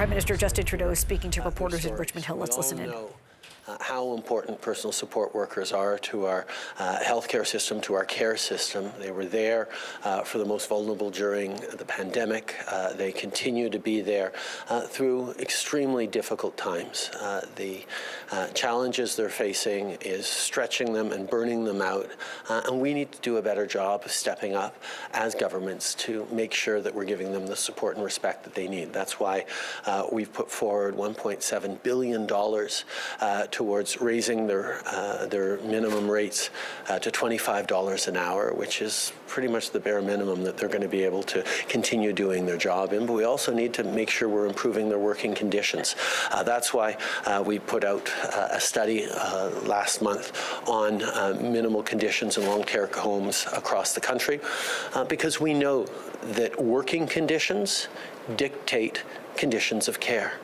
Prime Minister Justin Trudeau speaking to reporters in Richmond Hill. Let's listen in. How important personal support workers are to our healthcare system, to our care system. They were there for the most vulnerable during the pandemic. They continue to be there through extremely difficult times. The challenges they're facing is stretching them and burning them out, and we need to do a better job of stepping up as governments to make sure that we're giving them the support and respect that they need. That's why we've put forward $1.7 billion towards raising their minimum rates to $25 an hour, which is pretty much the bare minimum that they're going to be able to continue doing their job in. But we also need to make sure we're improving their working conditions. That's why we put out a study last month on minimal conditions in long care homes across the country, because we know that working conditions dictate conditions of care.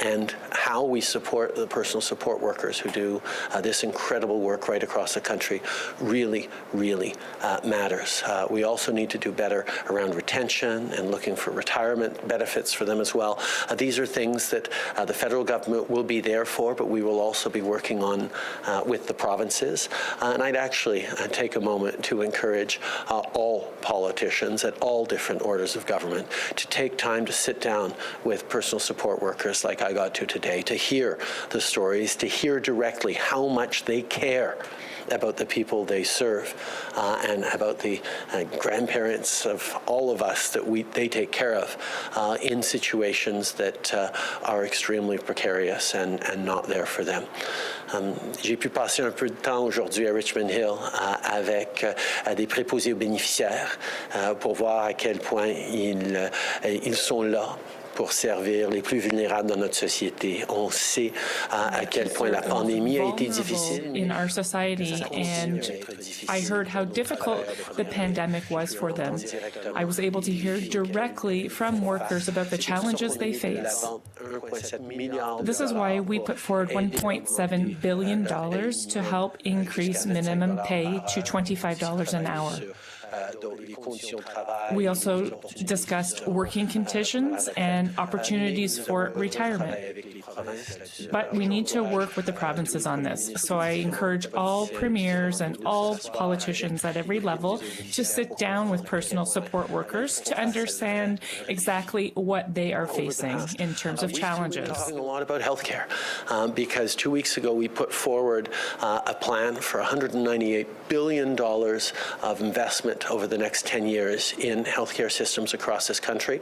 And how we support the personal support workers who do this incredible work right across the country really, really matters. We also need to do better around retention and looking for retirement benefits for them as well. These are things that the federal government will be there for, but we will also be working on with the provinces. And I'd actually take a moment to encourage all politicians at all different orders of government to take time to sit down with personal support workers like I got to today, to hear the stories, to hear directly how much they care about the people they serve and about the grandparents of all of us that they take care of in situations that are extremely precarious and not there for them. J'ai pu passer un peu de temps aujourd'hui à Richmond Hill avec des préposés aux bénéficiaires pour voir à quel point ils sont là pour servir les plus vulnérables dans notre société. On sait à quel point la pandémie a été difficile. In our society, and I heard how difficult the pandemic was for them. I was able to hear directly from workers about the challenges they face. This is why we put forward $1.7 billion to help increase minimum pay to $25 an hour. We also discussed working conditions and opportunities for retirement. But we need to work with the provinces on this. So I encourage all premiers and all politicians at every level to sit down with personal support workers to understand exactly what they are facing in terms of challenges. We're talking a lot about healthcare because 2 weeks ago we put forward a plan for $198 billion of investment over the next 10 years in healthcare systems across this country,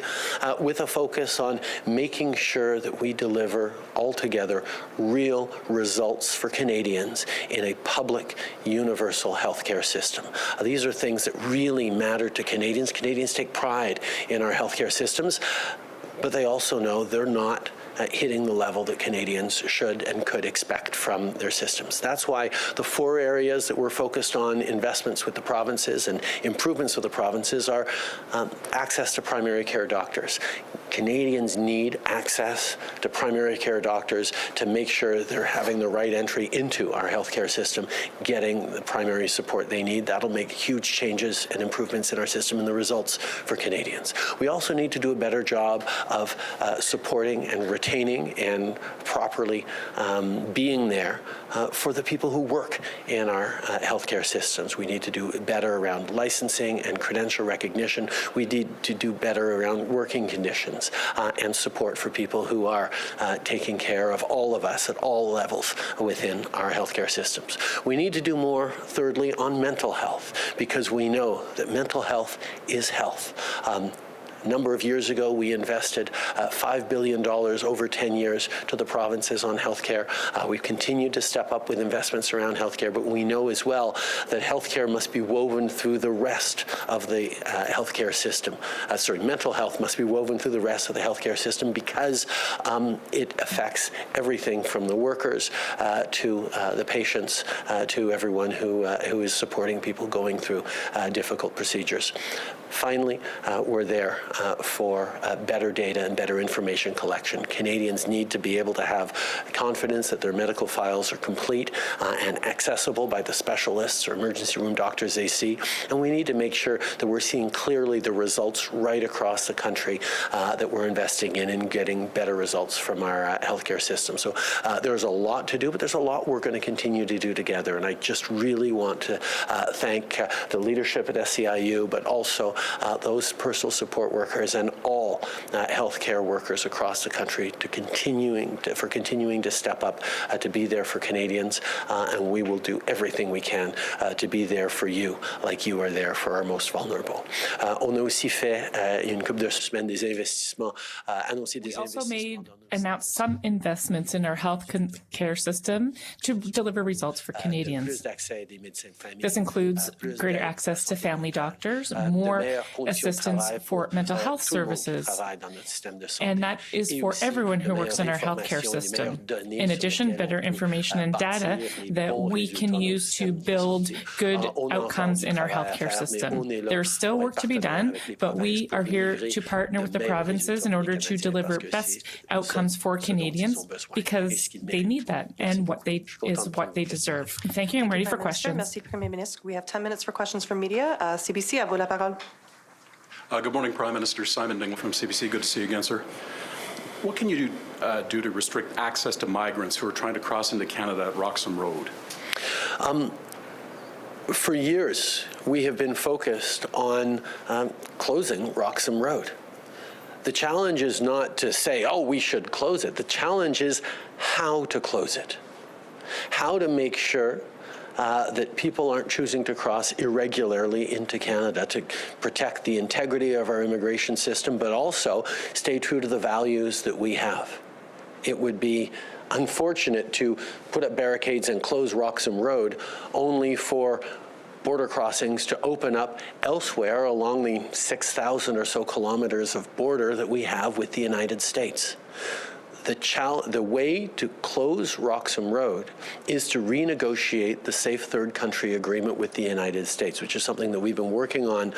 with a focus on making sure that we deliver altogether real results for Canadians in a public, universal healthcare system. These are things that really matter to Canadians. Canadians take pride in our healthcare systems, but they also know they're not hitting the level that Canadians should and could expect from their systems. That's why the 4 areas that we're focused on investments with the provinces and improvements with the provinces are access to primary care doctors. Canadians need access to primary care doctors to make sure they're having the right entry into our healthcare system, getting the primary support they need. That'll make huge changes and improvements in our system and the results for Canadians. We also need to do a better job of supporting and retaining and properly being there for the people who work in our healthcare systems. We need to do better around licensing and credential recognition. We need to do better around working conditions and support for people who are taking care of all of us at all levels within our healthcare systems. We need to do more, thirdly, on mental health, because we know that mental health is health. A number of years ago, we invested $5 billion over 10 years to the provinces on healthcare. We've continued to step up with investments around healthcare, but we know as well that healthcare must be woven through the rest of the healthcare system. Mental health must be woven through the rest of the healthcare system because it affects everything from the workers to the patients to everyone who is supporting people going through difficult procedures. Finally, we're there for better data and better information collection. Canadians need to be able to have confidence that their medical files are complete and accessible by the specialists or emergency room doctors they see. And we need to make sure that we're seeing clearly the results right across the country that we're investing in and getting better results from our healthcare system. So there's a lot to do, but there's a lot we're going to continue to do together. And I just really want to thank the leadership at SEIU, but also those personal support workers and all healthcare workers across the country for continuing to step up to be there for Canadians, and we will do everything we can to be there for you, like you are there for our most vulnerable. On a aussi fait une couple de semaines des investissements, annoncé des investissements. Announced some investments in our health care system to deliver results for Canadians. This includes greater access to family doctors, more assistance for mental health services, and that is for everyone who works in our healthcare system. In addition, better information and data that we can use to build good outcomes in our healthcare system. There's still work to be done, but we are here to partner with the provinces in order to deliver best outcomes for Canadians because they need that and what they deserve. Thank you. I'm ready for questions. Merci, Premier Ministre. We have 10 minutes for questions from media. CBC, à vous la parole. Good morning, Prime Minister. Simon Dingle from CBC. Good to see you again, sir. What can you do to restrict access to migrants who are trying to cross into Canada at Roxham Road? For years, we have been focused on closing Roxham Road. The challenge is not to say, oh, we should close it. The challenge is how to close it, how to make sure that people aren't choosing to cross irregularly into Canada, to protect the integrity of our immigration system, but also stay true to the values that we have. It would be unfortunate to put up barricades and close Roxham Road only for border crossings to open up elsewhere along the 6,000 or so kilometers of border that we have with the United States. The way to close Roxham Road is to renegotiate the Safe Third Country Agreement with the United States, which is something that we've been working on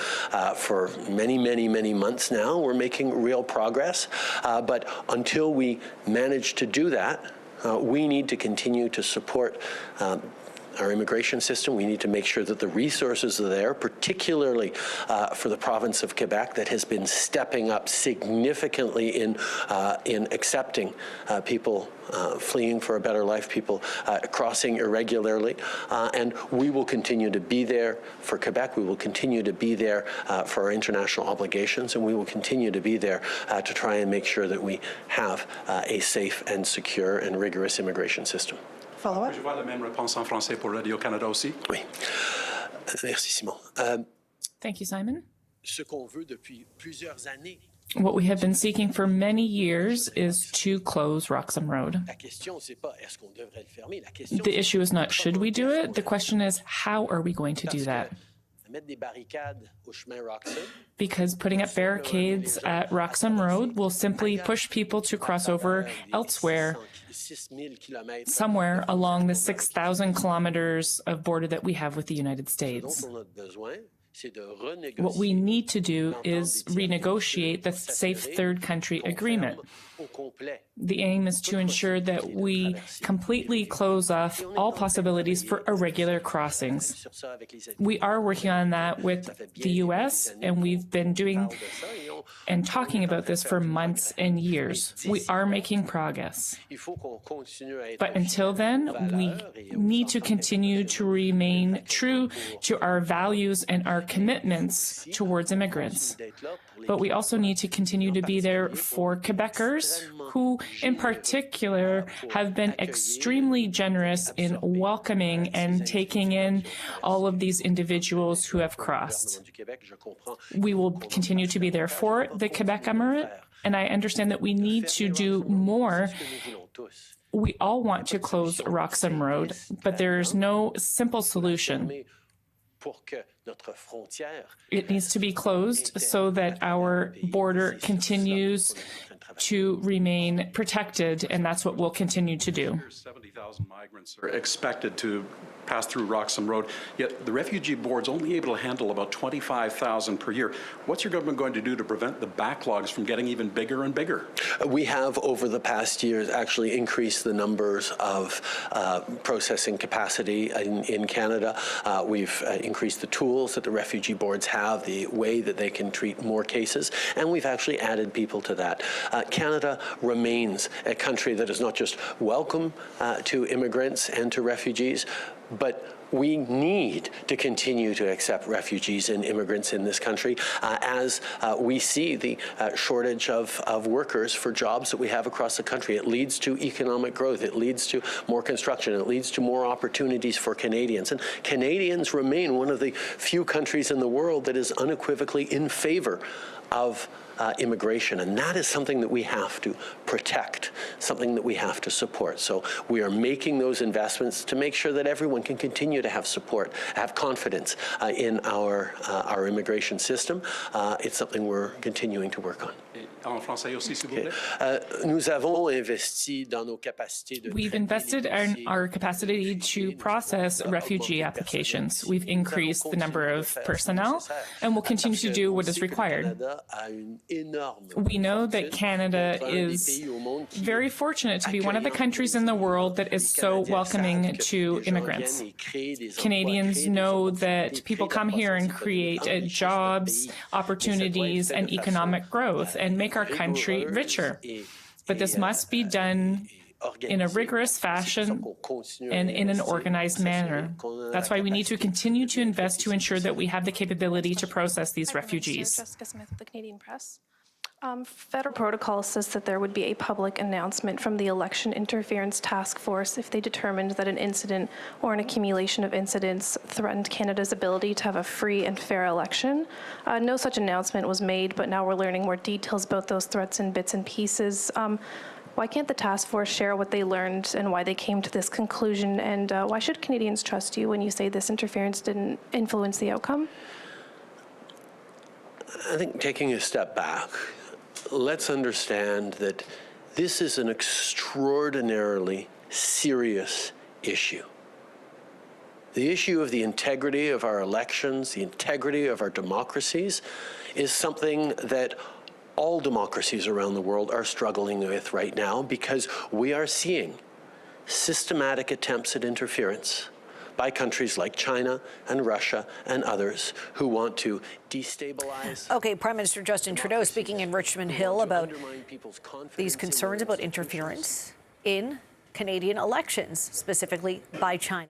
for many months now. We're making real progress, but until we manage to do that, we need to continue to support our immigration system. We need to make sure that the resources are there, particularly for the province of Quebec, that has been stepping up significantly in accepting people fleeing for a better life, people crossing irregularly. And we will continue to be there for Quebec. We will continue to be there for our international obligations, and we will continue to be there to try and make sure that we have a safe and secure and rigorous immigration system. Follow-up. Je vois la même réponse en français pour Radio-Canada aussi. Oui. Merci, Simon. Thank you, Simon. Ce qu'on veut depuis plusieurs années. What we have been seeking for many years is to close Roxham Road. The issue is not should we do it, the question is how are we going to do that? Because putting up barricades at Roxham Road will simply push people to cross over elsewhere, somewhere along the 6,000 kilometers of border that we have with the United States. What we need to do is renegotiate the Safe Third Country Agreement. The aim is to ensure that we completely close off all possibilities for irregular crossings. We are working on that with the U.S., and we've been doing and talking about this for months and years. We are making progress. But until then, we need to continue to remain true to our values and our commitments towards immigrants. But we also need to continue to be there for Quebecers, who in particular have been extremely generous in welcoming and taking in all of these individuals who have crossed. We will continue to be there for the Quebec Emirate, and I understand that we need to do more. We all want to close Roxham Road, but there is no simple solution. It needs to be closed so that our border continues to remain protected, and that's what we'll continue to do. 70,000 migrants are expected to pass through Roxham Road, yet the Refugee Board's only able to handle about 25,000 per year. What's your government going to do to prevent the backlogs from getting even bigger and bigger? We have, over the past years, actually increased the numbers of processing capacity in Canada. We've increased the tools that the refugee boards have, the way that they can treat more cases, and we've actually added people to that. Canada remains a country that is not just welcome to immigrants and to refugees, but we need to continue to accept refugees and immigrants in this country as we see the shortage of workers for jobs that we have across the country. It leads to economic growth. It leads to more construction. It leads to more opportunities for Canadians. And Canadians remain one of the few countries in the world that is unequivocally in favor of immigration, and that is something that we have to protect, something that we have to support. So we are making those investments to make sure that everyone can continue to have support, have confidence in our immigration system. It's something we're continuing to work on. En français aussi, s'il vous plaît. Nous avons investi dans nos capacités de We've invested in our capacity to process refugee applications. We've increased the number of personnel, and we'll continue to do what is required. We know that Canada is very fortunate to be one of the countries in the world that is so welcoming to immigrants. Canadians know that people come here and create jobs, opportunities, and economic growth and make our country richer. But this must be done in a rigorous fashion and in an organized manner. That's why we need to continue to invest to ensure that we have the capability to process these refugees. Jessica Smith with the Canadian Press. Federal protocol says that there would be a public announcement from the Election Interference Task Force if they determined that an incident or an accumulation of incidents threatened Canada's ability to have a free and fair election. No such announcement was made, but now we're learning more details about those threats in bits and pieces. Why can't the task force share what they learned and why they came to this conclusion? And why should Canadians trust you when you say this interference didn't influence the outcome? I think taking a step back, let's understand that this is an extraordinarily serious issue. The issue of the integrity of our elections, the integrity of our democracies, is something that all democracies around the world are struggling with right now because we are seeing systematic attempts at interference by countries like China and Russia and others who want to destabilize. Okay, Prime Minister Justin Trudeau speaking in Richmond Hill about these concerns about interference in Canadian elections, specifically by China.